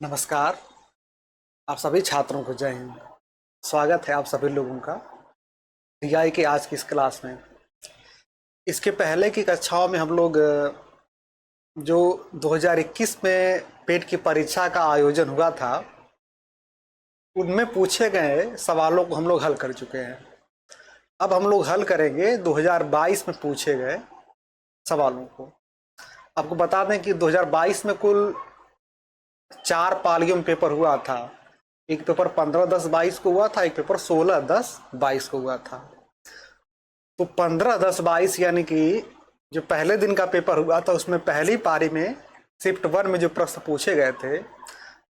नमस्कार। आप सभी छात्रों को जय हिंद। स्वागत है आप सभी लोगों का टीआई के आज की इस क्लास में। इसके पहले की कक्षाओं में हम लोग जो 2021 में पेट की परीक्षा का आयोजन हुआ था उनमें पूछे गए सवालों को हम लोग हल कर चुके हैं। अब हम लोग हल करेंगे 2022 में पूछे गए सवालों को। आपको बता दें कि 2022 में कुल 4 पालियों में पेपर हुआ था। एक पेपर 15-10-22 को हुआ था, एक पेपर 16-10-22 को हुआ था। तो 15-10-22 यानी कि जो पहले दिन का पेपर हुआ था उसमें पहली पारी में शिफ्ट 1 में जो प्रश्न पूछे गए थे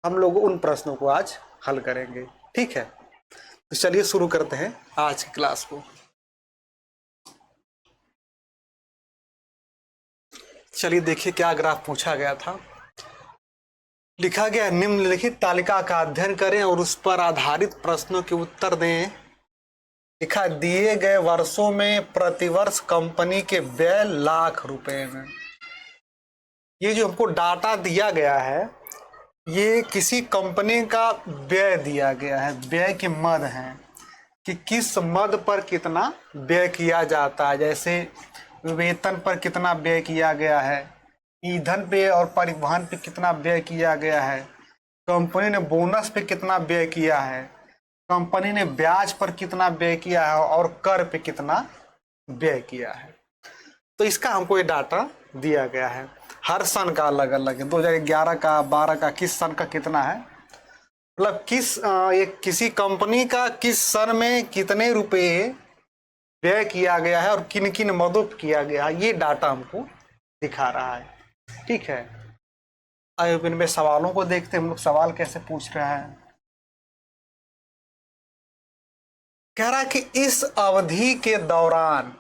हम लोग उन प्रश्नों को आज हल करेंगे। ठीक है, तो चलिए शुरू करते हैं आज की क्लास को। चलिए देखिए क्या ग्राफ पूछा गया था। लिखा गया निम्नलिखित तालिका का अध्ययन करें और उस पर आधारित प्रश्नों के उत्तर दें। लिखा दिए गए वर्षों में प्रतिवर्ष कंपनी के व्यय लाख रुपए में। ये जो हमको डाटा दिया गया है ये किसी कंपनी का व्यय दिया गया है। व्यय के मद हैं कि किस मद पर कितना व्यय किया जाता है। जैसे वेतन पर कितना व्यय किया गया है, ईंधन पे और परिवहन पे कितना व्यय किया गया है, कंपनी ने बोनस पे कितना व्यय किया है, कंपनी ने ब्याज पर कितना व्यय किया है और कर पे कितना व्यय किया है। तो इसका हमको ये डाटा दिया गया है। हर सन का अलग अलग है। 2011 का, 12 का, किस सन का कितना है, मतलब ये किसी कंपनी का किस सन में कितने रुपए व्यय किया गया है और किन किन मदों पर किया गया है, ये डाटा हमको दिखा रहा है। ठीक है, अब इनमें सवालों को देखते हैं हम लोग सवाल कैसे पूछ रहे हैं। कह रहा है कि इस अवधि के दौरान,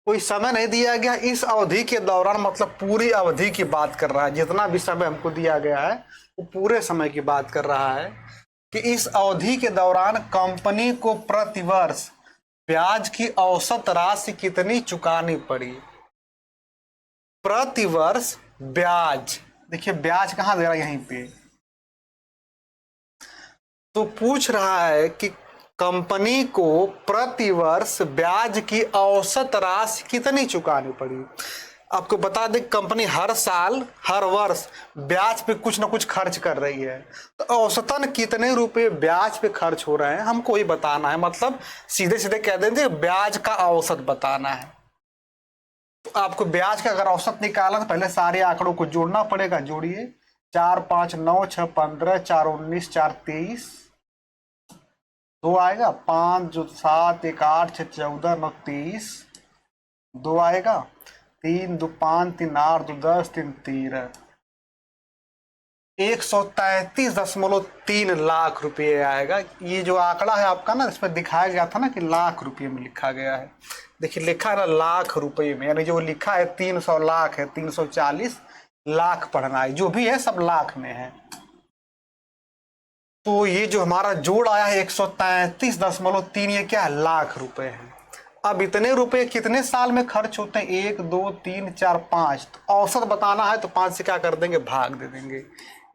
कोई समय नहीं दिया गया, इस अवधि के दौरान मतलब पूरी अवधि की बात कर रहा है। जितना भी समय हमको दिया गया है वो पूरे समय की बात कर रहा है कि इस अवधि के दौरान कंपनी को प्रतिवर्ष ब्याज की औसत राशि कितनी चुकानी पड़ी। प्रतिवर्ष ब्याज, देखिए ब्याज कहां दे रहा है, यहीं पे। तो पूछ रहा है कि कंपनी को प्रतिवर्ष ब्याज की औसत राशि कितनी चुकानी पड़ी। आपको बता दें कंपनी हर साल हर वर्ष ब्याज पे कुछ ना कुछ खर्च कर रही है, तो औसतन कितने रुपए ब्याज पे खर्च हो रहे हैं हमको ही बताना है। मतलब सीधे सीधे कह देंगे ब्याज का औसत बताना है। तो आपको ब्याज का अगर औसत निकालना तो पहले सारे आंकड़ों को जोड़ना पड़ेगा। जोड़िए, 4 5 9 6 15, 4 19, 4 23, 2 आएगा, 5 जो 7 1 8 6 14 9 23, 2 आएगा, 3 2 5 3 8 2 10 3 13, 133.3 लाख रुपए आएगा। ये जो आंकड़ा है आपका ना, इसमें दिखाया गया था ना कि लाख रुपए में लिखा गया है। देखिए लिखा है ना लाख रुपए में, यानी जो लिखा है 300 लाख है, 340 लाख पढ़ना है, जो भी है सब लाख में है। तो ये जो हमारा जोड़ आया है 133.3, ये क्या है, लाख रुपए है। अब इतने रुपए कितने साल में खर्च होते हैं, 1 2 3 4 5, तो औसत बताना है तो 5 से क्या कर देंगे, भाग दे देंगे।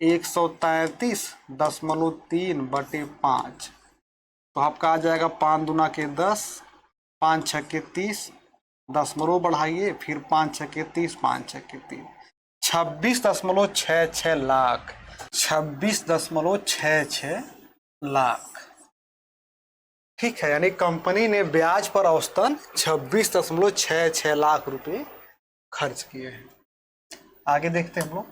133.3 बटे 5, तो आपका आ जाएगा 5 दूना के 10, 5 छः के 30, 10 बढ़ाइए, फिर 5 छः के 30, 5 छः के 30, 26.66 लाख, 26.66 लाख। ठीक है, यानी कंपनी ने ब्याज पर औसतन 26.66 लाख रुपए खर्च किए हैं। आगे देखते हैं हम लोग।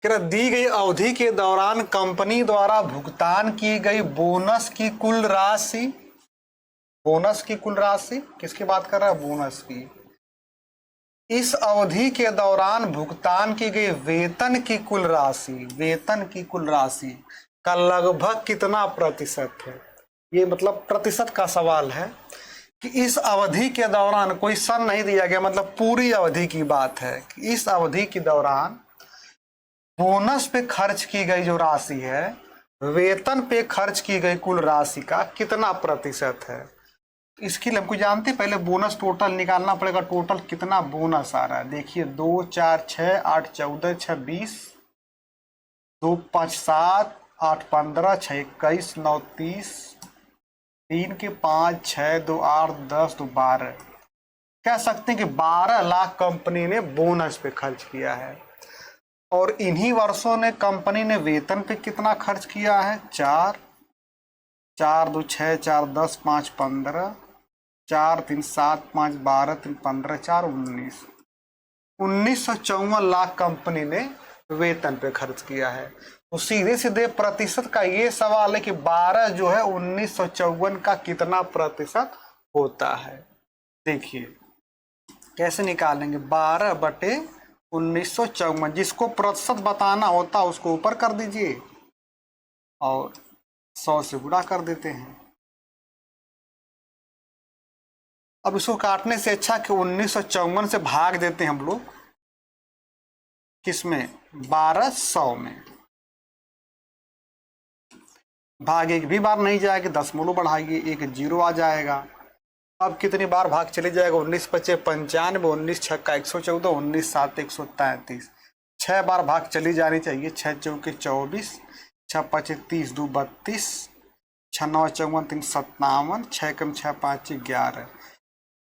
दी गई अवधि के दौरान कंपनी द्वारा भुगतान की गई बोनस की कुल राशि, बोनस की कुल राशि किसकी बात कर रहा है, बोनस की। इस अवधि के दौरान भुगतान की गई वेतन की कुल राशि, वेतन की कुल राशि का लगभग कितना प्रतिशत है। ये मतलब प्रतिशत का सवाल है कि इस अवधि के दौरान, कोई सन नहीं दिया गया, मतलब पूरी अवधि की बात है कि इस अवधि के दौरान बोनस पे खर्च की गई जो राशि है, वेतन पे खर्च की गई कुल राशि का कितना प्रतिशत है। इसके लिए हमको जानते हैं, पहले बोनस टोटल निकालना पड़ेगा। टोटल कितना बोनस आ रहा है देखिए, 2 4 6 8 14 6 20, 2 5 7 8 15 6 21 9 30, 3 के 5 6 2 8 10 2 12, कह सकते हैं कि 12 लाख कंपनी ने बोनस पे खर्च किया है। और इन्हीं वर्षों ने कंपनी ने वेतन पे कितना खर्च किया है, 4 4 2 6 4 10 5 15, 4 3 7 5 12 3 15 4 19, 1954 लाख कंपनी ने वेतन पे खर्च किया है। तो सीधे सीधे प्रतिशत का ये सवाल है कि 12 जो है 1954 का कितना प्रतिशत होता है। देखिए कैसे निकालेंगे, 12 बटे 1954, जिसको प्रतिशत बताना होता है उसको ऊपर कर दीजिए और 100 से गुणा कर देते हैं। अब इसको काटने से अच्छा कि 1954 से भाग देते हैं हम लोग, किसमें, 1200 में। भाग एक भी बार नहीं जाएगा, दशमलव बढ़ाइए, एक 0 आ जाएगा। अब कितनी बार भाग चले जाएगा, 19 पचे 95, 19 छक्का 114, 19 सात 133, 6 बार भाग चली जानी चाहिए। 6 चौके 24, 6 पचे 30, 2 32, 6 9 54 3 57, 6 कम 6 5 11,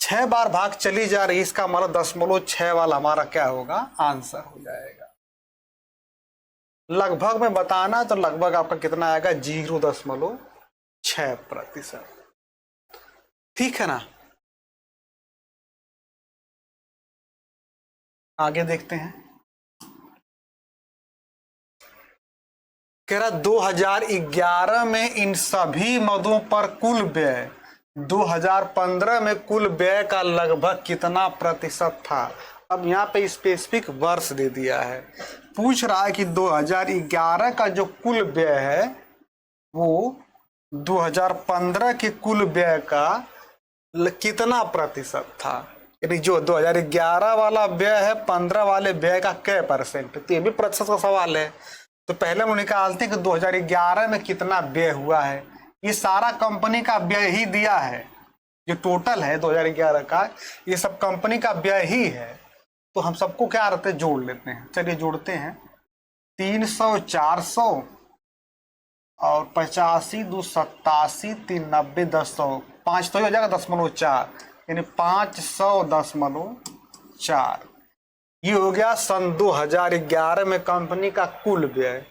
6 बार भाग चली जा रही, इसका मतलब 0.6 वाला हमारा क्या होगा, आंसर हो जाएगा। लगभग में बताना तो लगभग आपका कितना आएगा, 0.6%। ठीक है ना। आगे देखते हैं, कह रहा 2011 में इन सभी मदों पर कुल व्यय 2015 में कुल व्यय का लगभग कितना प्रतिशत था। अब यहाँ पे स्पेसिफिक वर्ष दे दिया है, पूछ रहा है कि 2011 का जो कुल व्यय है वो 2015 के कुल व्यय का कितना प्रतिशत था। यानी जो 2011 वाला व्यय है 15 वाले व्यय का कै परसेंट, तो ये भी प्रतिशत का सवाल है। तो पहले हम निकालते हैं कि 2011 में कितना व्यय हुआ है। ये सारा कंपनी का व्यय ही दिया है, जो टोटल है 2011 का, ये सब कंपनी का व्यय ही है। तो हम सबको क्या रहते हैं, जोड़ लेते हैं। चलिए जोड़ते हैं, 300 400 और 85 2 87 3 90 10 100, 5 तो हो जाएगा 0.4, यानी 500.4। ये हो गया सन 2011 में कंपनी का कुल व्यय।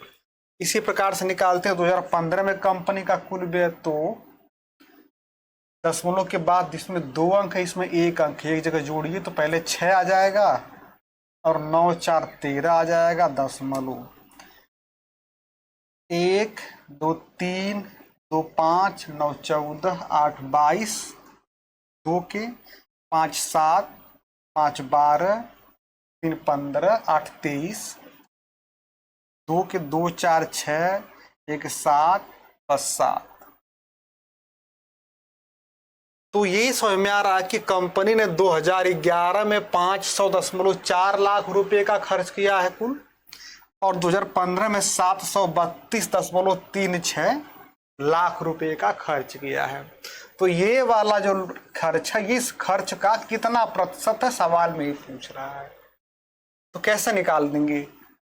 इसी प्रकार से निकालते हैं 2015 में कंपनी का कुल व्यय, तो दशमलव के बाद इसमें 2 अंक है, इसमें 1 अंक है, एक जगह जोड़िए तो पहले 6 आ जाएगा और 9 4 13 आ जाएगा, दशमलव 1 2 3 2 5 9 14 8 22, 2 के 5 7 5 12 3 15 8 23, 2 के 2 4 6 1 7 10 7। तो ये समझ में आ रहा है कि कंपनी ने 2011 में 500.4 लाख रुपए का खर्च किया है कुल, और 2015 में 732.36 लाख रुपए का खर्च किया है। तो ये वाला जो खर्च है, इस खर्च का कितना प्रतिशत है, सवाल में ही पूछ रहा है। तो कैसे निकाल देंगे,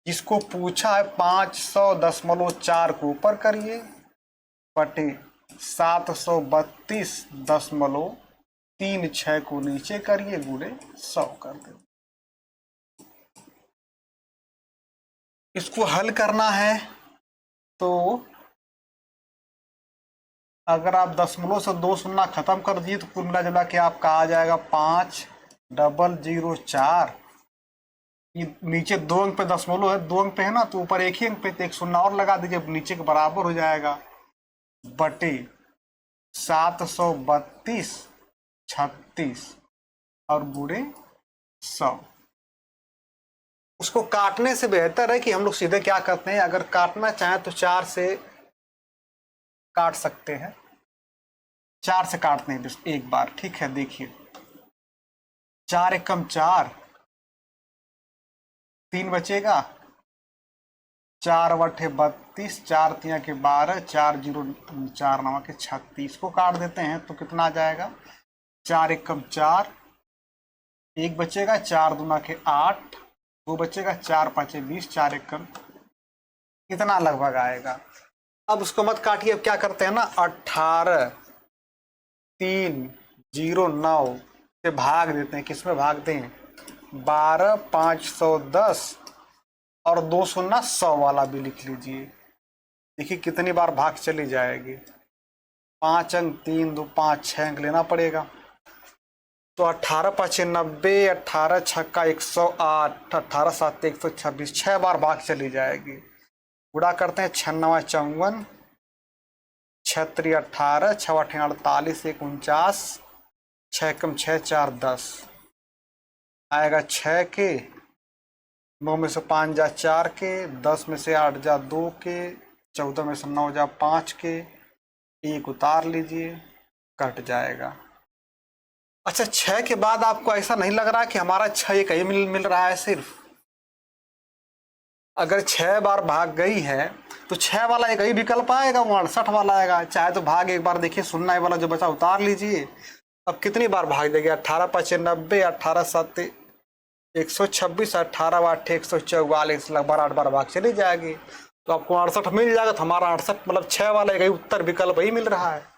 जिसको पूछा है 500.4 को ऊपर करिए बटे 732.36 को नीचे करिए, गुणे 100 कर देंगे। इसको हल करना है तो अगर आप दशमलव से 2 शून्य खत्म कर दिए तो कुल मिला जुला के आपका आ जाएगा 5004। ये नीचे 2 अंक पे दशमलव है, 2 अंक पे है ना, तो ऊपर एक ही अंक पे, तो 1 शून्य और लगा दीजिए, नीचे के बराबर हो जाएगा बटे 732.36 और गुणे 100। उसको काटने से बेहतर है कि हम लोग सीधे क्या करते हैं, अगर काटना चाहें तो 4 से काट सकते हैं, 4 से काटते हैं एक बार। ठीक है, देखिए 4 एकम 4, 3 बचेगा, 4 बटे 32, 4 तिया के 12, 4 जीरो 4 नवा के 36 को काट देते हैं तो कितना आ जाएगा, 4 एकम 4, 1 बचेगा, 4 दूना के 8, 2 बचेगा, 4 पाँचे 20, 4 एकम कितना लगभग आएगा। अब उसको मत काटिए, अब क्या करते हैं ना, 18 3 0 9 से भाग देते हैं। किस में भागते हैं, 12 510 और 2 शून्य 100 वाला भी लिख लीजिए। देखिए कितनी बार भाग चली जाएगी, 5 अंक 3 2 5 6 अंक लेना पड़ेगा। तो 18 पाँचे 90, 18 छक्का 108, 18 7 126, 6 बार भाग चली जाएगी। गुणा करते हैं, 6 9 54, 6 3 18, 6 8 48, 1 49, 6 कम 6 4 10 आएगा 6 के, 9 में से 5 जा 4 के, 10 में से 8 जा 2 के, 14 में से 9 जा 5 के, 1 उतार लीजिए, कट जाएगा। अच्छा 6 के बाद आपको ऐसा नहीं लग रहा कि हमारा 6 एक ही मिल रहा है सिर्फ, अगर 6 बार भाग गई है तो 6 वाला एक ही विकल्प आएगा, वो 68 वाला आएगा। चाहे तो भाग एक बार देखिए, सुनना वाला जो बचा उतार लीजिए। अब कितनी बार भाग देगी, 18 पाँचे 90, 18 7 126, 18 8 144, लगभग 8 बार भाग चली जाएगी तो आपको 68 मिल जाएगा। तो हमारा 68 मतलब 6 वाला एक ही उत्तर विकल्प ही मिल रहा है।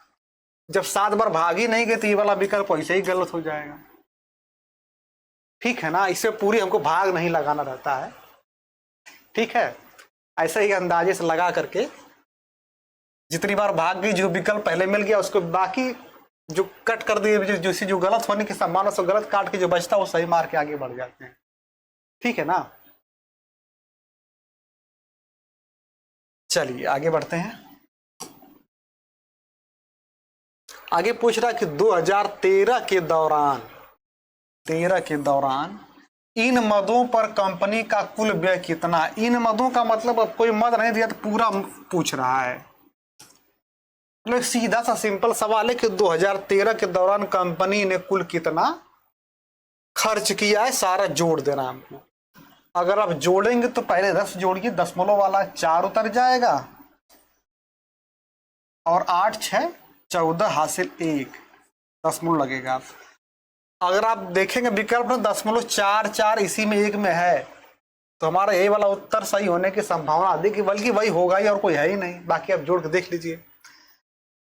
जब 7 बार भाग ही नहीं गई तो ये वाला विकल्प ऐसे ही गलत हो जाएगा, ठीक है ना। इससे पूरी हमको भाग नहीं लगाना रहता है, ठीक है। ऐसे ही अंदाजे से लगा करके जितनी बार भाग गई, जो विकल्प पहले मिल गया उसको बाकी जो कट कर दिए, जो गलत होने की संभावना से गलत काट के जो बचता वो सही मार के आगे बढ़ जाते हैं, ठीक है ना। चलिए आगे बढ़ते हैं। आगे पूछ रहा है कि 2013 के दौरान इन मदों पर कंपनी का कुल व्यय कितना। इन मदों का मतलब अब कोई मद नहीं दिया तो पूरा पूछ रहा है, मतलब सीधा सा सिंपल सवाल है कि 2013 के दौरान कंपनी ने कुल कितना खर्च किया है, सारा जोड़ देना हमको। अगर आप जोड़ेंगे तो पहले 10 जोड़िए, दशमलव वाला 4 उतर जाएगा और 8 6 14 हासिल 1 दशमलव लगेगा। अगर आप देखेंगे विकल्प में 0.4 4 इसी में 1 में है तो हमारा यही वाला उत्तर सही होने की संभावना अधिक है, बल्कि वही होगा ही और कोई है ही नहीं। बाकी आप जोड़ के देख लीजिए।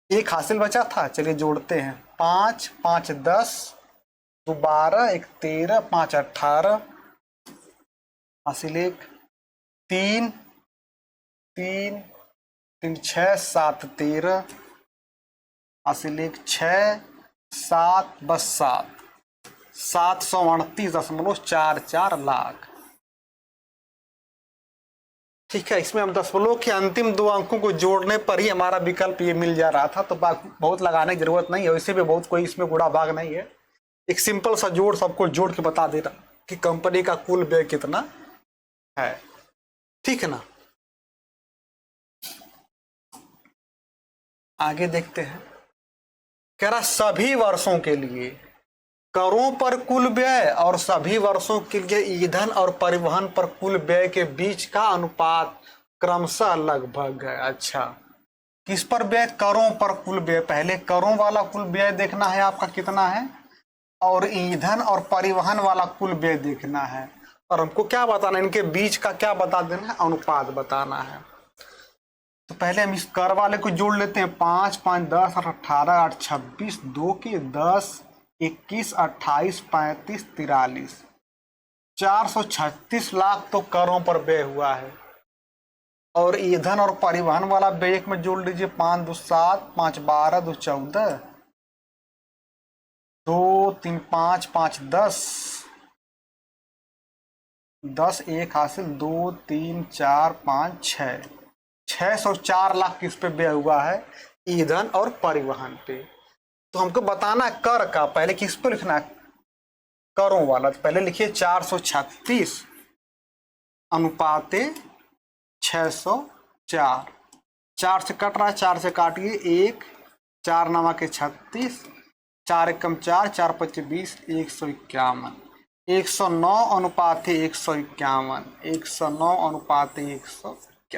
1 हासिल बचा था, चलिए जोड़ते हैं। 5 5 10, 2 12, 1 13, 5 18 हासिल 1, 3 3 3 6 7 13 हासिल 1, 6 7 बस 7 738.44 लाख, ठीक है। इसमें हम दशमलव के अंतिम 2 अंकों को जोड़ने पर ही हमारा विकल्प ये मिल जा रहा था, तो बहुत लगाने की जरूरत नहीं है। वैसे भी बहुत कोई इसमें गुणा भाग नहीं है, एक सिंपल सा जोड़ सबको जोड़ के बता दे रहा कि कंपनी का कुल व्यय कितना है, ठीक है ना। आगे देखते हैं। कह रहा सभी वर्षों के लिए करों पर कुल व्यय और सभी वर्षों के लिए ईंधन और परिवहन पर कुल व्यय के बीच का अनुपात क्रमशः लगभग है। अच्छा, किस पर व्यय, करों पर कुल व्यय। पहले करों वाला कुल व्यय देखना है आपका कितना है, और ईंधन और परिवहन वाला कुल व्यय देखना है, और हमको क्या बताना है, इनके बीच का क्या बता देना है, अनुपात बताना है। तो पहले हम इस कर वाले को जोड़ लेते हैं। 5 5 10 8 18 8 26, 2 के 10 21 28 35 43, 436 लाख तो करों पर व्यय हुआ है। और ईंधन और परिवहन वाला व्यय में जोड़ लीजिए। 5 2 7, 5 12, 2 14, 2 3 5 5 10 10 1 हासिल 2 3 4 5 6 604 लाख किस पे व्यय हुआ है, ईंधन और परिवहन पे। तो हमको बताना है कर का, पहले किस पे लिखना है, करों वाला। तो पहले लिखिए 436 अनुपाते 604, 4 से कट रहा है, 4 से काटिए 1, 4 9 के 36, 4 एकम 4, 4 5 20, 151, 109 अनुपाते 151, 109 अनुपाते 151।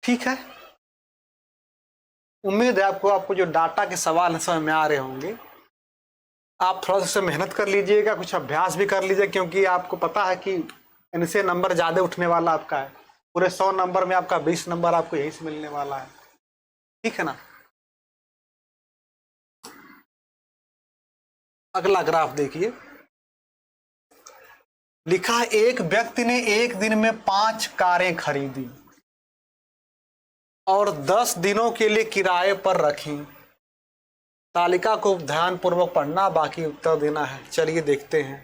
ठीक है, उम्मीद है आपको जो डाटा के सवाल समझ में आ रहे होंगे। आप थोड़ा सा मेहनत कर लीजिएगा, कुछ अभ्यास भी कर लीजिए, क्योंकि आपको पता है कि इनसे नंबर ज़्यादा उठने वाला आपका है। पूरे 100 नंबर में आपका 20 नंबर आपको यहीं से मिलने वाला है, ठीक है ना। अगला ग्राफ देखिए, लिखा है एक व्यक्ति ने एक दिन में 5 कारें खरीदी और 10 दिनों के लिए किराए पर रखी। तालिका को ध्यानपूर्वक पढ़ना, बाकी उत्तर देना है। चलिए देखते हैं।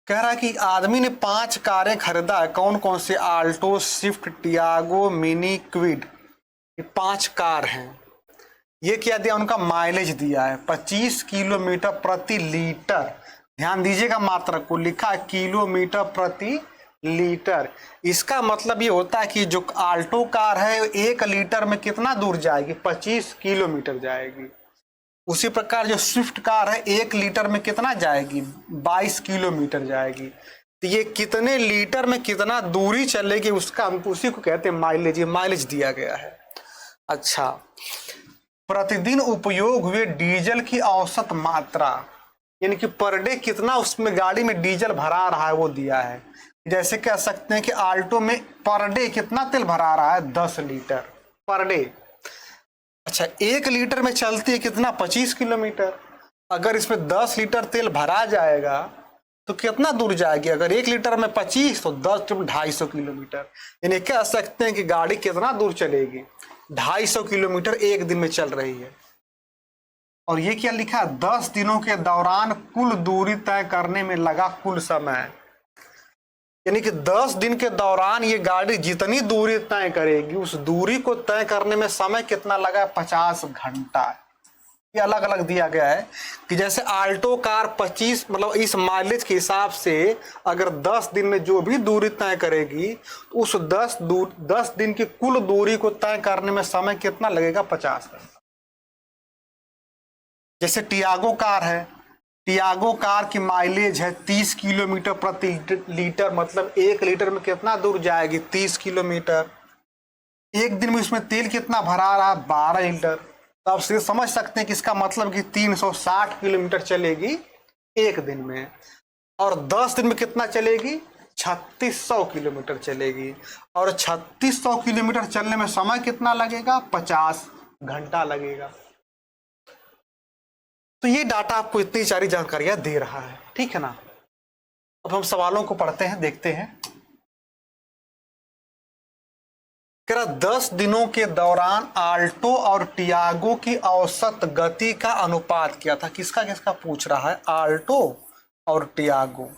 कह रहा है कि आदमी ने 5 कारें खरीदा है। कौन कौन से? Alto, Swift, Tiago, Mini, Kwid. ये 5 कार हैं। ये क्या दिया? उनका माइलेज दिया है 25 किलोमीटर प्रति लीटर। ध्यान दीजिएगा मात्रा को, लिखा है किलोमीटर प्रति लीटर। इसका मतलब ये होता है कि जो आल्टो कार है 1 लीटर में कितना दूर जाएगी? 25 किलोमीटर जाएगी। उसी प्रकार जो स्विफ्ट कार है 1 लीटर में कितना जाएगी? 22 किलोमीटर जाएगी। तो ये कितने लीटर में कितना दूरी चलेगी उसका हमको, उसी को कहते हैं माइलेज। ये माइलेज दिया गया है। अच्छा, प्रतिदिन उपयोग हुए डीजल की औसत मात्रा, यानी कि पर डे कितना उसमें गाड़ी में डीजल भरा रहा है वो दिया है। जैसे कह सकते हैं कि आल्टो में पर डे कितना तेल भरा रहा है? 10 लीटर पर डे। अच्छा, 1 लीटर में चलती है कितना? 25 किलोमीटर। अगर इसमें 10 लीटर तेल भरा जाएगा तो कितना दूर जाएगी? अगर 1 लीटर में 25 तो 10 तो 250 किलोमीटर। यानी कह सकते हैं कि गाड़ी कितना दूर चलेगी? 250 किलोमीटर 1 दिन में चल रही है। और ये क्या लिखा? 10 दिनों के दौरान कुल दूरी तय करने में लगा कुल समय। यानी कि 10 दिन के दौरान ये गाड़ी जितनी दूरी तय करेगी उस दूरी को तय करने में समय कितना लगा? 50 घंटा। ये अलग अलग दिया गया है कि जैसे आल्टो कार 25, मतलब इस माइलेज के हिसाब से अगर 10 दिन में जो भी दूरी तय करेगी तो उस 10 दिन की कुल दूरी को तय करने में समय कितना लगेगा? 50 घंटा। जैसे टियागो कार है, टियागो कार की माइलेज है 30 किलोमीटर प्रति लीटर, मतलब 1 लीटर में कितना दूर जाएगी? 30 किलोमीटर। 1 दिन में उसमें तेल कितना भरा रहा? 12 लीटर। तो आप सीधे समझ सकते हैं कि इसका मतलब कि 360 किलोमीटर चलेगी 1 दिन में, और 10 दिन में कितना चलेगी? 3600 किलोमीटर चलेगी। और 3600 किलोमीटर चलने में समय कितना लगेगा? 50 घंटा लगेगा। तो ये डाटा आपको इतनी सारी जानकारियां दे रहा है, ठीक है ना। अब हम सवालों को पढ़ते हैं, देखते हैं। कह रहा 10 दिनों के दौरान आल्टो और टियागो की औसत गति का अनुपात क्या था? किसका किसका पूछ रहा है? आल्टो और टियागो।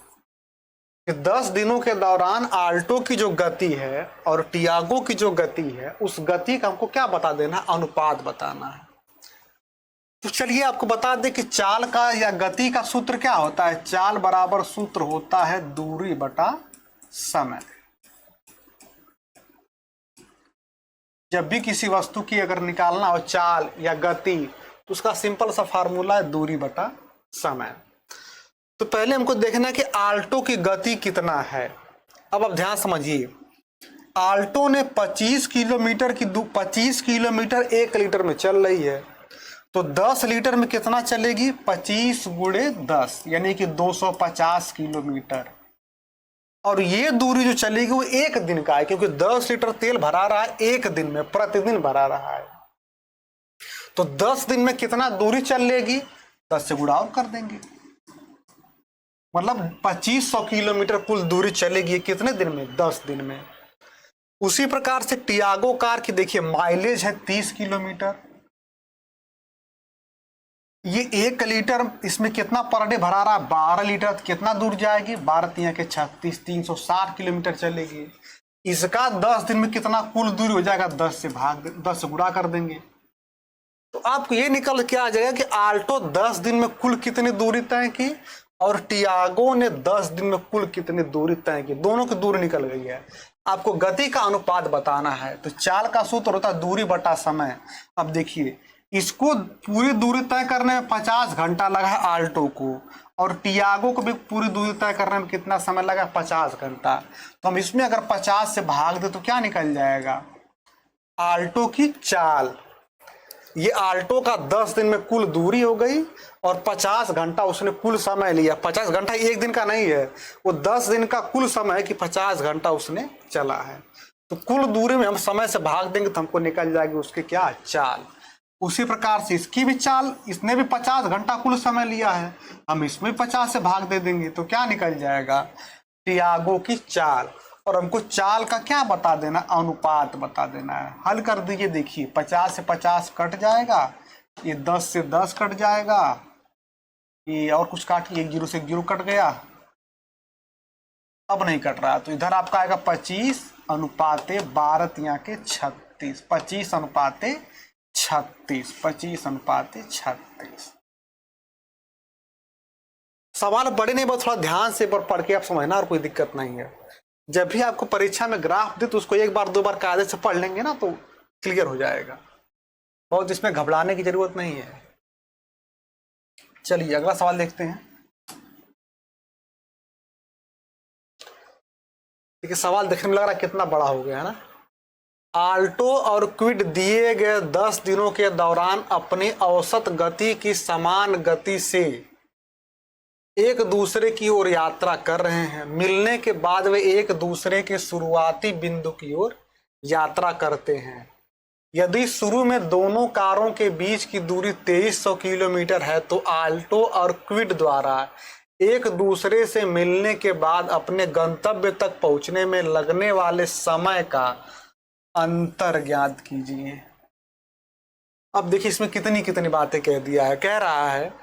10 दिनों के दौरान आल्टो की जो गति है और टियागो की जो गति है उस गति का हमको क्या बता देना? अनुपात बताना है। तो चलिए आपको बता दें कि चाल का या गति का सूत्र क्या होता है? चाल बराबर सूत्र होता है दूरी बटा समय। जब भी किसी वस्तु की अगर निकालना हो चाल या गति तो उसका सिंपल सा फार्मूला है दूरी बटा समय। तो पहले हमको देखना है कि आल्टो की गति कितना है। अब आप ध्यान समझिए, आल्टो ने 25 किलोमीटर 1 लीटर में चल रही है, तो 10 लीटर में कितना चलेगी? 25 गुणे 10 यानी कि 250 किलोमीटर। और ये दूरी जो चलेगी वो 1 दिन का है, क्योंकि 10 लीटर तेल भरा रहा है 1 दिन में, प्रतिदिन भरा रहा है। तो 10 दिन में कितना दूरी चल लेगी? 10 से गुणा और कर देंगे, मतलब 2500 किलोमीटर कुल दूरी चलेगी कितने दिन में? 10 दिन में। उसी प्रकार से टियागो कार की देखिए माइलेज है 30 किलोमीटर। ये 1 लीटर इसमें कितना पर डे भरा रहा है? 12 लीटर। कितना दूर जाएगी? 12 तिया के 36, 360 किलोमीटर चलेगी। इसका 10 दिन में कितना कुल दूरी हो जाएगा? 10 से गुणा कर देंगे। तो आपको ये निकल के आ जाएगा कि आल्टो 10 दिन में कुल कितनी दूरी तय की और टियागो ने 10 दिन में कुल कितनी दूरी तय की। दोनों की दूरी निकल गई है। आपको गति का अनुपात बताना है, तो चाल का सूत्र होता है दूरी बटा समय। अब देखिए, इसको पूरी दूरी तय करने में 50 घंटा लगा है आल्टो को, और टियागो को भी पूरी दूरी तय करने में कितना समय लगा? 50 घंटा। तो हम इसमें अगर 50 से भाग दे तो क्या निकल जाएगा? आल्टो की चाल। ये आल्टो का 10 दिन में कुल दूरी हो गई और 50 घंटा उसने कुल समय लिया। 50 घंटा एक दिन का नहीं है, वो 10 दिन का कुल समय कि 50 घंटा उसने चला है। तो कुल दूरी में हम समय से भाग देंगे तो हमको निकल जाएगी उसकी क्या? चाल। उसी प्रकार से इसकी भी चाल, इसने भी 50 घंटा कुल समय लिया है, हम इसमें 50 से भाग दे देंगे तो क्या निकल जाएगा? टियागो की चाल। और हमको चाल का क्या बता देना? अनुपात बता देना है। हल कर दीजिए, देखिए 50 से 50 कट जाएगा, ये 10 से 10 कट जाएगा, ये और कुछ काट, 1 0 से 1 0 कट गया, अब नहीं कट रहा, तो इधर आपका आएगा 25 अनुपाते 12 तिया के 36, 25 अनुपाते 36, 25 अनुपाते 36। सवाल बड़े नहीं, बहुत थोड़ा ध्यान से पढ़ के आप समझना और कोई दिक्कत नहीं है। जब भी आपको परीक्षा में ग्राफ दे तो उसको एक बार दो बार कायदे से पढ़ लेंगे ना तो क्लियर हो जाएगा, बहुत इसमें घबराने की जरूरत नहीं है। चलिए अगला सवाल देखते हैं। देखिए सवाल देखने में लग रहा है कितना बड़ा हो गया है ना। आल्टो और क्विड दिए गए 10 दिनों के दौरान अपनी औसत गति की समान गति से एक दूसरे की ओर यात्रा कर रहे हैं। मिलने के बाद वे एक दूसरे के शुरुआती बिंदु की ओर यात्रा करते हैं। यदि शुरू में दोनों कारों के बीच की दूरी 2300 किलोमीटर है तो आल्टो और क्विड द्वारा एक दूसरे से मिलने के बाद अपने गंतव्य तक पहुंचने में लगने वाले समय का अंतर ज्ञात कीजिए। अब देखिए इसमें कितनी कितनी बातें कह दिया है। कह रहा है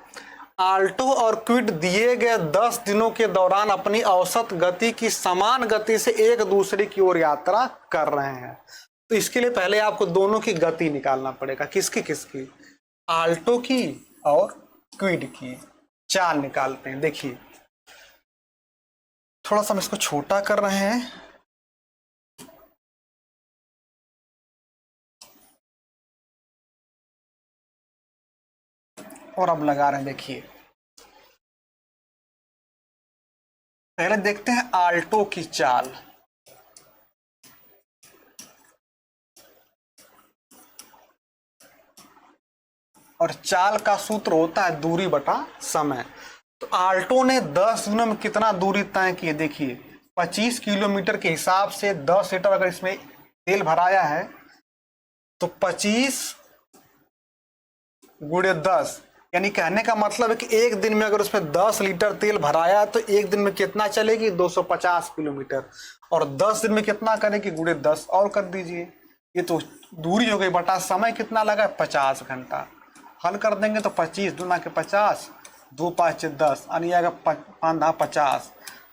आल्टो और क्विड दिए गए 10 दिनों के दौरान अपनी औसत गति की समान गति से एक दूसरे की ओर यात्रा कर रहे हैं। तो इसके लिए पहले आपको दोनों की गति निकालना पड़ेगा। किसकी किसकी? आल्टो की और क्विड की। चाल निकालते हैं। देखिए थोड़ा सा हम इसको छोटा कर रहे हैं, और अब लगा रहे हैं। देखिए पहले देखते हैं आल्टो की चाल। और चाल का सूत्र होता है दूरी बटा समय। तो आल्टो ने 10 दिनों में कितना दूरी तय की? देखिए 25 किलोमीटर के हिसाब से 10 लीटर अगर इसमें तेल भराया है तो 25 गुणे 10, यानी कहने का मतलब है कि एक दिन में अगर उसमें 10 लीटर तेल भराया तो एक दिन में कितना चलेगी? 250 किलोमीटर। और 10 दिन में कितना करेगी? गुणे 10 और कर दीजिए। ये तो दूरी हो गई बटा समय कितना लगा? 50 घंटा। हल कर देंगे तो 25 दूना के 50, 2 5 10, यानी आएगा 50,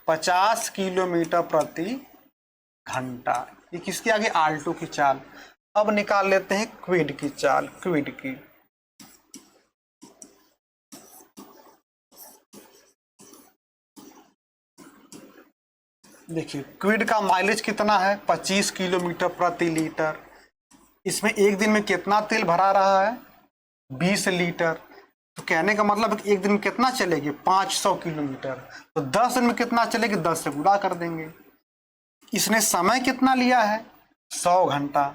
50 किलोमीटर प्रति घंटा। ये किसकी आगे? आल्टो की चाल। अब निकाल लेते हैं क्विड की चाल। क्विड की देखिए क्विड का माइलेज कितना है? 25 किलोमीटर प्रति लीटर। इसमें एक दिन में कितना तेल भरा रहा है? 20 लीटर। तो कहने का मतलब एक दिन में कितना चलेगी? 500 किलोमीटर। तो 10 दिन में कितना चलेगी? 10 से गुणा कर देंगे। इसने समय कितना लिया है? 100 घंटा।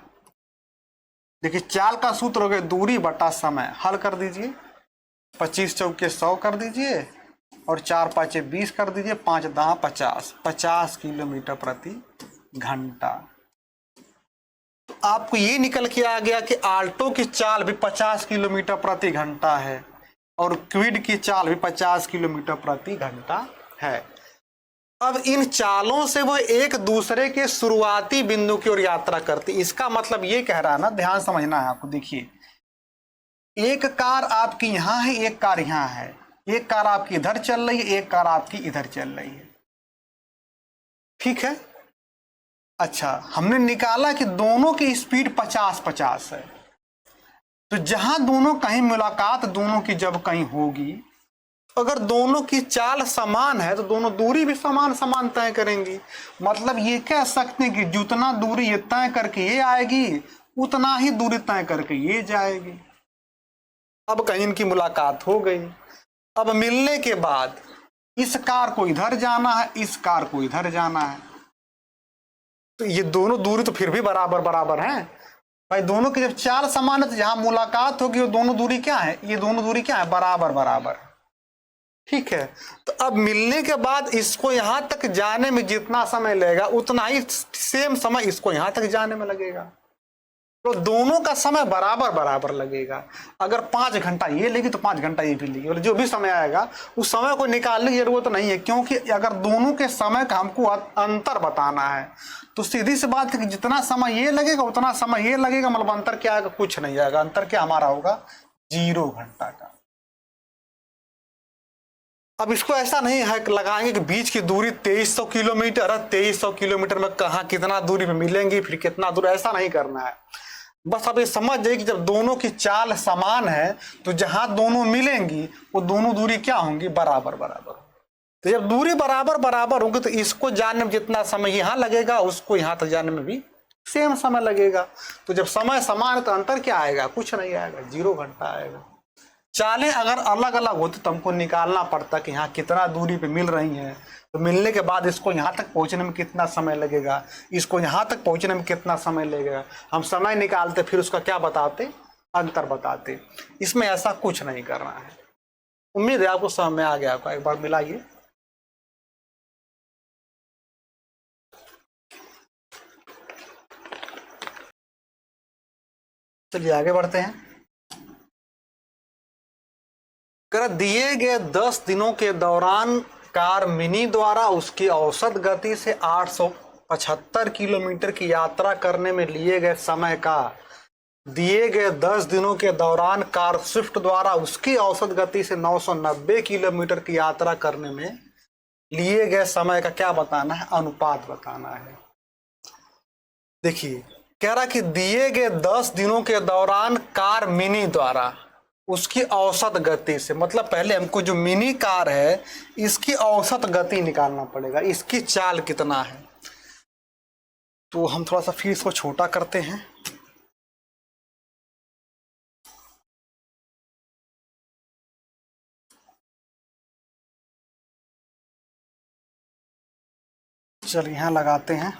देखिए चाल का सूत्र हो गया दूरी बटा समय। हल कर दीजिए, 25 चौके 100 कर दीजिए और 4 5 20 कर दीजिए, 5 10 50, 50 किलोमीटर प्रति घंटा। तो आपको ये निकल के आ गया कि आल्टो की चाल भी 50 किलोमीटर प्रति घंटा है और क्विड की चाल भी 50 किलोमीटर प्रति घंटा है। अब इन चालों से वो एक दूसरे के शुरुआती बिंदु की ओर यात्रा करती। इसका मतलब ये कह रहा है ना, ध्यान समझना है आपको। देखिए एक कार आपकी यहां है, एक कार यहां है, एक कार आपकी इधर चल रही है, एक कार आपकी इधर चल रही है, ठीक है। अच्छा हमने निकाला कि दोनों की स्पीड 50-50 है। तो जहां दोनों कहीं मुलाकात दोनों की जब कहीं होगी, अगर दोनों की चाल समान है तो दोनों दूरी भी समान समान तय करेंगी। मतलब ये कह सकते हैं कि जितना दूरी ये तय करके ये आएगी उतना ही दूरी तय करके ये जाएगी। अब कहीं इनकी मुलाकात हो गई। अब मिलने के बाद इस कार को इधर जाना है, इस कार को इधर जाना है, तो ये दोनों दूरी तो फिर भी बराबर बराबर हैं भाई। दोनों की जब चाल समान है तो जहां मुलाकात होगी वो दोनों दूरी क्या है, ये दोनों दूरी क्या है, बराबर बराबर। ठीक है, तो अब मिलने के बाद इसको यहां तक जाने में जितना समय लगेगा उतना ही सेम समय इसको यहां तक जाने में लगेगा, तो दोनों का समय बराबर बराबर लगेगा। अगर 5 घंटा ये लेगी तो 5 घंटा ये भी लेगी, और जो भी समय आएगा उस समय को निकालने की जरूरत नहीं है, क्योंकि अगर दोनों के समय का हमको अंतर बताना है तो सीधी सी बात है कि जितना समय ये लगेगा उतना समय ये लगेगा, मतलब अंतर क्या आएगा, कुछ नहीं आएगा। अंतर क्या हमारा होगा, 0 घंटा का। अब इसको ऐसा नहीं है कि लगाएंगे कि बीच की दूरी 2300 किलोमीटर है, 2300 किलोमीटर में कहाँ कितना दूरी में मिलेंगी, फिर कितना दूर, ऐसा नहीं करना है। बस अब ये समझ जाइए कि जब दोनों की चाल समान है तो जहां दोनों मिलेंगी वो दोनों दूरी क्या होंगी, बराबर बराबर। तो जब दूरी बराबर बराबर होगी तो इसको जानने में जितना समय यहाँ लगेगा उसको यहाँ तक जाने में भी सेम समय लगेगा। तो जब समय समान है तो अंतर क्या आएगा, कुछ नहीं आएगा, 0 घंटा आएगा। चालें अगर अलग अलग होती तो हमको निकालना पड़ता कि यहाँ कितना दूरी पे मिल रही हैं, तो मिलने के बाद इसको यहाँ तक पहुँचने में कितना समय लगेगा, इसको यहाँ तक पहुँचने में कितना समय लगेगा, हम समय निकालते फिर उसका क्या बताते, अंतर बताते। इसमें ऐसा कुछ नहीं करना है। उम्मीद है आपको समझ में आ गया। आपका एक बार मिलाइए। चलिए आगे बढ़ते हैं। कर दिए गए 10 दिनों के दौरान कार मिनी द्वारा उसकी औसत गति से 875 किलोमीटर की यात्रा करने में लिए गए समय का दिए गए 10 दिनों के दौरान कार स्विफ्ट द्वारा उसकी औसत गति से 990 किलोमीटर की यात्रा करने में लिए गए समय का क्या बताना है, अनुपात बताना है। देखिए कह रहा कि दिए गए 10 दिनों के दौरान कार मिनी द्वारा उसकी औसत गति से, मतलब पहले हमको जो मिनी कार है इसकी औसत गति निकालना पड़ेगा, इसकी चाल कितना है। तो हम थोड़ा सा फिर इसको छोटा करते हैं। चलिए यहां लगाते हैं।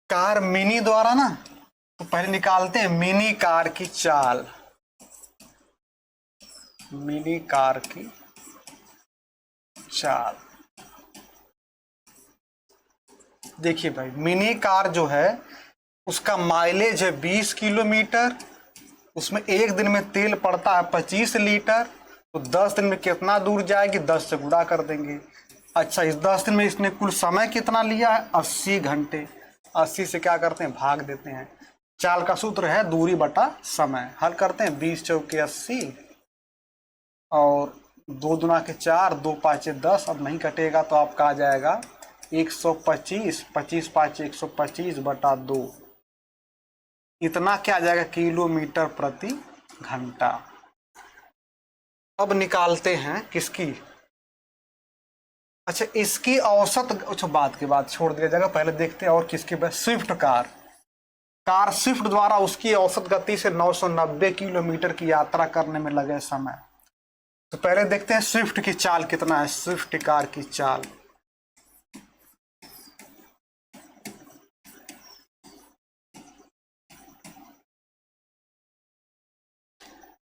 कार मिनी द्वारा ना, तो पहले निकालते हैं मिनी कार की चाल, मिनी कार की चाल। देखिए भाई मिनी कार जो है उसका माइलेज है 20 किलोमीटर, उसमें एक दिन में तेल पड़ता है 25 लीटर, तो 10 दिन में कितना दूर जाएगी, 10 से गुणा कर देंगे। अच्छा इस 10 दिन में इसने कुल समय कितना लिया है, 80 घंटे। 80 से क्या करते हैं, भाग देते हैं। चाल का सूत्र है दूरी बटा समय। हल करते हैं, 20 चौके 80 और 2 दुना के 4, 2 पाँचे 10। अब नहीं कटेगा तो आपका आ जाएगा 125, 25 पाँचे 125 बटा 2। इतना क्या आ जाएगा, किलोमीटर प्रति घंटा। अब निकालते हैं किसकी, अच्छा इसकी औसत, अच्छा बात की बात छोड़ दिया जाएगा, पहले देखते हैं और किसकी। स्विफ्ट कार स्विफ्ट द्वारा उसकी औसत गति से 990 किलोमीटर की यात्रा करने में लगे समय। तो पहले देखते हैं स्विफ्ट की चाल कितना है, स्विफ्ट कार की चाल।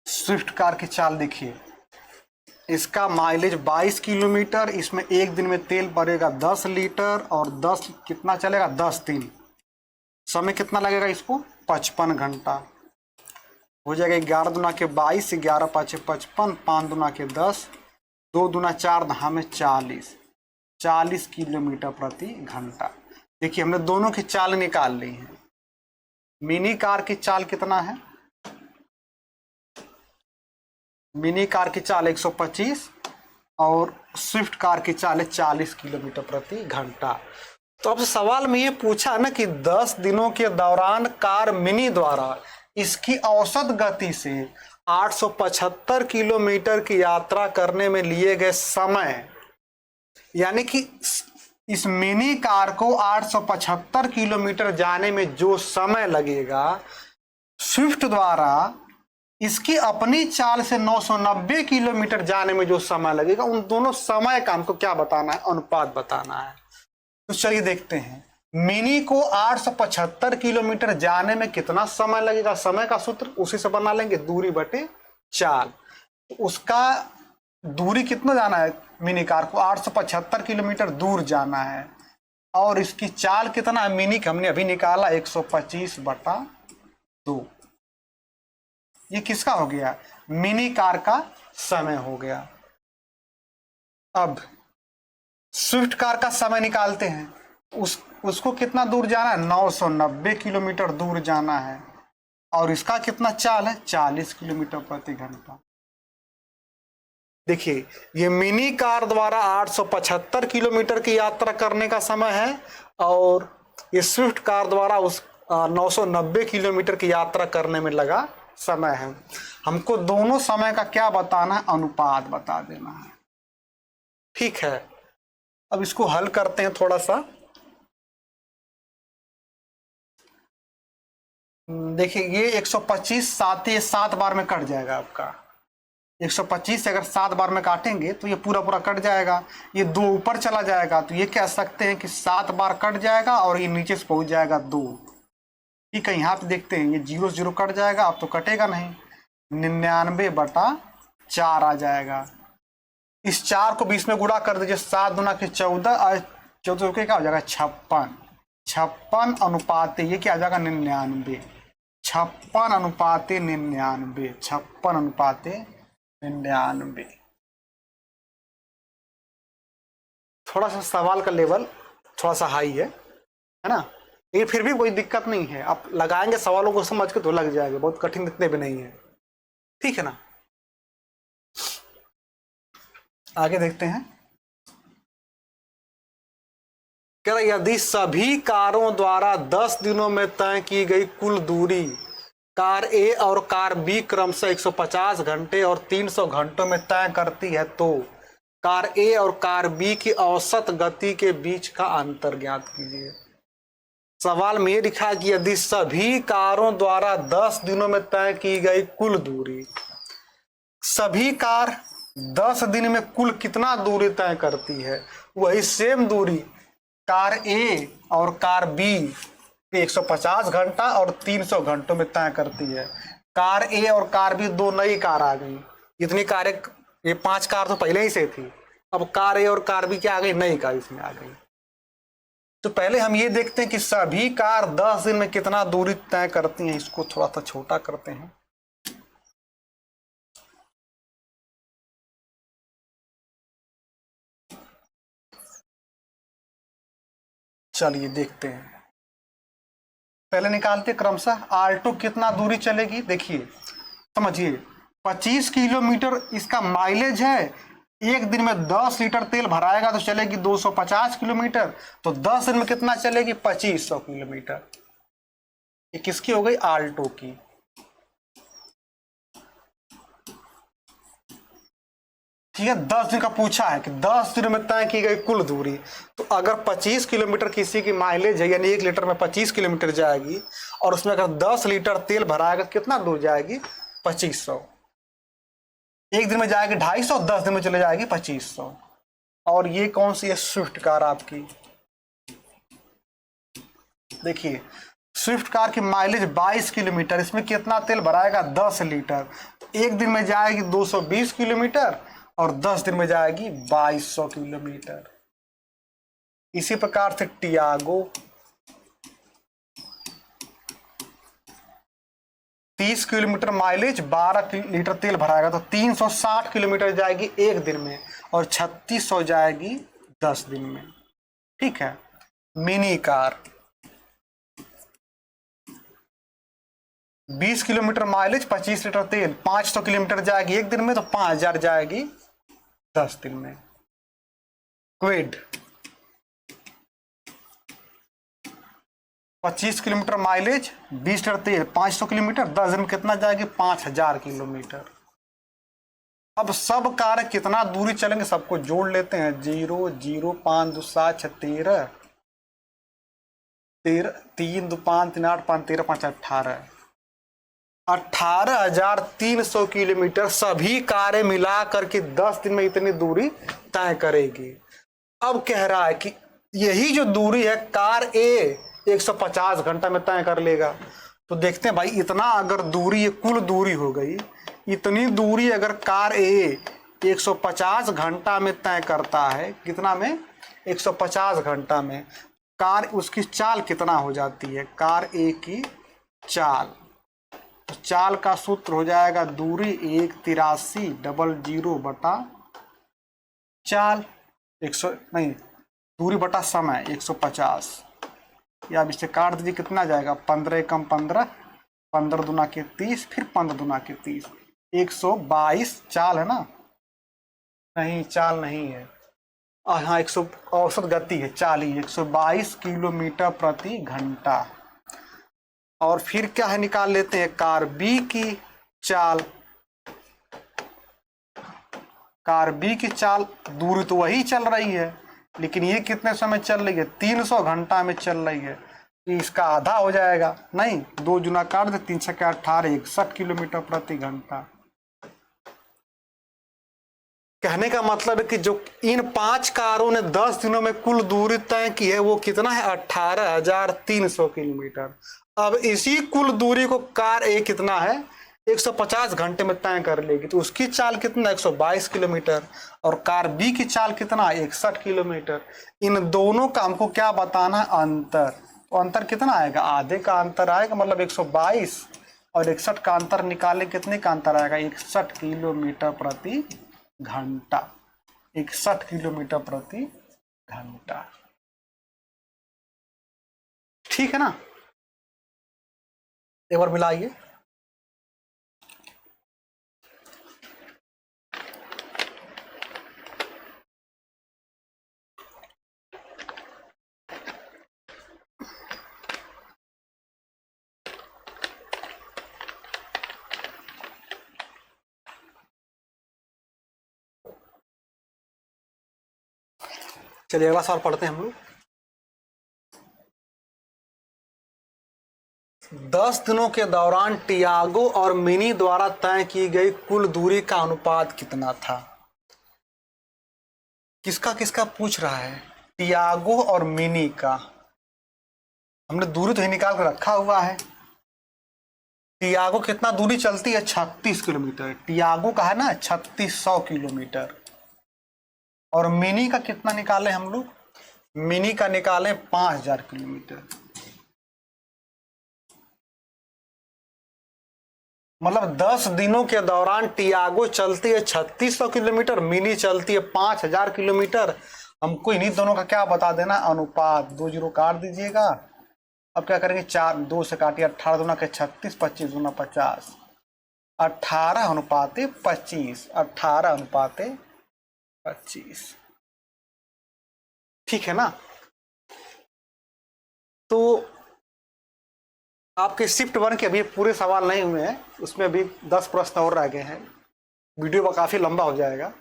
स्विफ्ट कार की चाल देखिए, इसका माइलेज 22 किलोमीटर, इसमें एक दिन में तेल भरेगा 10 लीटर और 10 कितना चलेगा, 10 दिन। समय कितना लगेगा इसको, 55 घंटा। हो जाएगा 11 दुना के 22, 11 पाँचे 55, 5 दुना के 10, 2 दुना 4 दहा में 40 किलोमीटर प्रति घंटा। देखिए हमने दोनों की चाल निकाल ली है। मिनी कार की चाल कितना है, मिनी कार की चाल 125 और स्विफ्ट कार की चाल है 40 किलोमीटर प्रति घंटा। तो अब सवाल में ये पूछा ना कि 10 दिनों के दौरान कार मिनी द्वारा इसकी औसत गति से 875 किलोमीटर की यात्रा करने में लिए गए समय, यानी कि इस मिनी कार को 875 किलोमीटर जाने में जो समय लगेगा स्विफ्ट द्वारा इसकी अपनी चाल से 990 किलोमीटर जाने में जो समय लगेगा, उन दोनों समय का हमको क्या बताना है, अनुपात बताना है। तो चलिए देखते हैं, मिनी को 875 किलोमीटर जाने में कितना समय लगेगा, समय का सूत्र उसी से बना लेंगे, दूरी बटे चाल। तो उसका दूरी कितना जाना है, मिनी कार को 875 किलोमीटर दूर जाना है, और इसकी चाल कितना है, मिनी का हमने अभी निकाला 125/2। ये किसका हो गया, मिनी कार का समय हो गया। अब स्विफ्ट कार का समय निकालते हैं, उसको कितना दूर जाना है, 990 किलोमीटर दूर जाना है, और इसका कितना चाल है, 40 किलोमीटर प्रति घंटा। देखिए, ये मिनी कार द्वारा 875 किलोमीटर की यात्रा करने का समय है, और ये स्विफ्ट कार द्वारा उस 990 किलोमीटर की यात्रा करने में लगा समय है। हमको दोनों समय का क्या बताना है, अनुपात बता देना है। ठीक है, अब इसको हल करते हैं थोड़ा सा। देखिए, ये 125 7 बार में कट जाएगा आपका। 125 से अगर 7 बार में काटेंगे तो ये पूरा पूरा कट जाएगा, ये 2 ऊपर चला जाएगा, तो ये कह सकते हैं कि 7 बार कट जाएगा और ये नीचे से पहुंच जाएगा 2। ठीक है, यहाँ पे देखते हैं, ये 0 0 कट जाएगा, अब तो कटेगा नहीं, 99/4 आ जाएगा। इस 4 को 20 में गुणा कर दीजिए, 7 दूना के 14 और 14 के क्या हो जाएगा, 56। 56 अनुपात ये क्या आ जाएगा, 99। 56 अनुपात 99, 56 अनुपात 99। थोड़ा सा सवाल का लेवल थोड़ा सा हाई है ना, लेकिन फिर भी कोई दिक्कत नहीं है, आप लगाएंगे सवालों को समझ के तो लग जाएगा, बहुत कठिन इतने भी नहीं है। ठीक है ना, आगे देखते हैं। कह रहा, यदि सभी कारों द्वारा 10 दिनों में तय की गई कुल दूरी कार ए और कार बी क्रमशः 150 घंटे और 300 घंटों में तय करती है, तो कार ए और कार बी की औसत गति के बीच का अंतर ज्ञात कीजिए। सवाल में ये लिखा कि यदि सभी कारों द्वारा 10 दिनों में तय की गई कुल दूरी, सभी कार 10 दिन में कुल कितना दूरी तय करती है, वही सेम दूरी कार ए और कार बी 150 घंटा और 300 घंटों में तय करती है। कार ए और कार बी 2 नई कार आ गई, इतनी कारें, ये 5 कार तो पहले ही से थी, अब कार ए और कार बी क्या आ गई, नई कार इसमें आ गई। तो पहले हम ये देखते हैं कि सभी कार 10 दिन में कितना दूरी तय करती हैं। इसको थोड़ा सा छोटा करते हैं, चलिए देखते हैं। पहले निकालते क्रमशः R2 कितना दूरी चलेगी, देखिए समझिए, 25 किलोमीटर इसका माइलेज है, एक दिन में 10 लीटर तेल भराएगा तो चलेगी 250 किलोमीटर, तो 10 दिन में कितना चलेगी, 2500 किलोमीटर। ये किसकी हो गई, R2 की। ठीक है, 10 दिन का पूछा है कि 10 दिन में तय की गई कुल दूरी, तो अगर 25 किलोमीटर किसी की माइलेज है, यानी 1 लीटर में 25 किलोमीटर जाएगी, और उसमें अगर 10 लीटर तेल भराएगा कितना दूर जाएगी, 2500। एक दिन में जाएगी 250, 10 दिन में चले जाएगी 2500। और ये कौन सी है, स्विफ्ट कार आपकी। देखिए, स्विफ्ट कार की माइलेज 22 किलोमीटर, इसमें कितना तेल भराएगा, 10 लीटर, तो एक दिन में जाएगी 220 किलोमीटर और 10 दिन में जाएगी 2200 किलोमीटर। इसी प्रकार से टियागो 30 किलोमीटर माइलेज, 12 लीटर तेल भराएगा तो 360 किलोमीटर जाएगी एक दिन में, और 3600 जाएगी 10 दिन में। ठीक है, mini car 20 kilometre mileage, 25 litre तेल, 500 किलोमीटर जाएगी एक दिन में, तो 5000 जाएगी 10 दिन में। क्विड 25 किलोमीटर माइलेज, 20 लीटर तेल, 500 किलोमीटर, 10 दिन में कितना जाएगी, 5000 किलोमीटर। अब सब कार कितना दूरी चलेंगे, सबको जोड़ लेते हैं, 0 0 5 2 7 6 13 3 2 5 3 8 5 13 5 18। 18,300 किलोमीटर सभी कारें मिला करके 10 दिन में इतनी दूरी तय करेगी। अब कह रहा है कि यही जो दूरी है कार ए 150 घंटा में तय कर लेगा। तो देखते हैं भाई, इतना अगर दूरी, ये कुल दूरी हो गई, इतनी दूरी अगर कार ए 150 घंटा में तय करता है, कितना में? 150 घंटा में, कार उसकी चाल कितना हो जाती है? कार ए की चाल, तो चाल का सूत्र हो जाएगा दूरी 18300 बटा चाल, 100 नहीं, दूरी बटा समय 150, या अब इसे काट दीजिए, कितना जाएगा? 15 कम 15, 15 दूना के 30, फिर 15 दूना के 30, 122 चाल है ना? नहीं, चाल नहीं है, हाँ 100 औसत गति है, चाल ही, 122 किलोमीटर प्रति घंटा। और फिर क्या है, निकाल लेते हैं कार बी की चाल। कार बी की चाल, दूरी तो वही चल रही है, लेकिन ये कितने समय चल रही है? 300 घंटा में चल रही है, तो इसका आधा हो जाएगा। नहीं, 2 गुना काट दे, 3 से 18, 61 किलोमीटर प्रति घंटा। कहने का मतलब है कि जो इन 5 कारों ने 10 दिनों में कुल दूरी तय की है वो कितना है? 18,300 किलोमीटर। अब इसी कुल दूरी को कार ए कितना है? 150 घंटे में तय कर लेगी, तो उसकी चाल कितना? 122 किलोमीटर। और कार बी की चाल कितना? 61 किलोमीटर। इन दोनों का हमको क्या बताना है? अंतर। तो अंतर कितना आएगा? आधे का अंतर आएगा, मतलब 122 और 61 का अंतर निकाले, कितने का अंतर आएगा? 61 किलोमीटर प्रति घंटा, 61 किलोमीटर प्रति घंटा। ठीक है ना? एक बार मिलाइए। चलिए अगला सवाल पढ़ते हैं हम लोग। 10 दिनों के दौरान टियागो और मिनी द्वारा तय की गई कुल दूरी का अनुपात कितना था? किसका किसका पूछ रहा है? टियागो और मिनी का। हमने दूरी तो ही निकाल कर रखा हुआ है। टियागो कितना दूरी चलती है? 36 किलोमीटर। टियागो का है ना 3600 किलोमीटर। और मिनी का कितना निकाले हम लोग? मिनी का निकाले 5000 किलोमीटर। मतलब 10 दिनों के दौरान टियागो चलती है 3600 किलोमीटर, मिनी चलती है 5000 किलोमीटर। हमको इन्हीं दोनों का क्या बता देना? अनुपात। 2 जीरो काट दीजिएगा। अब क्या करेंगे? 4 2 से काटिए, 18 दूना के 36, 25 दूना 50, 18 अनुपाते 25, 18 अनुपाते 25। ठीक है ना? तो आपके शिफ्ट 1 के अभी पूरे सवाल नहीं हुए हैं, उसमें अभी 10 प्रश्न और रह गए हैं। वीडियो काफी लंबा हो जाएगा,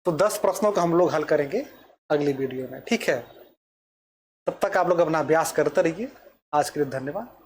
तो 10 प्रश्नों को हम लोग हल करेंगे अगली वीडियो में। ठीक है, तब तक आप लोग अपना अभ्यास करते रहिए। आज के लिए धन्यवाद।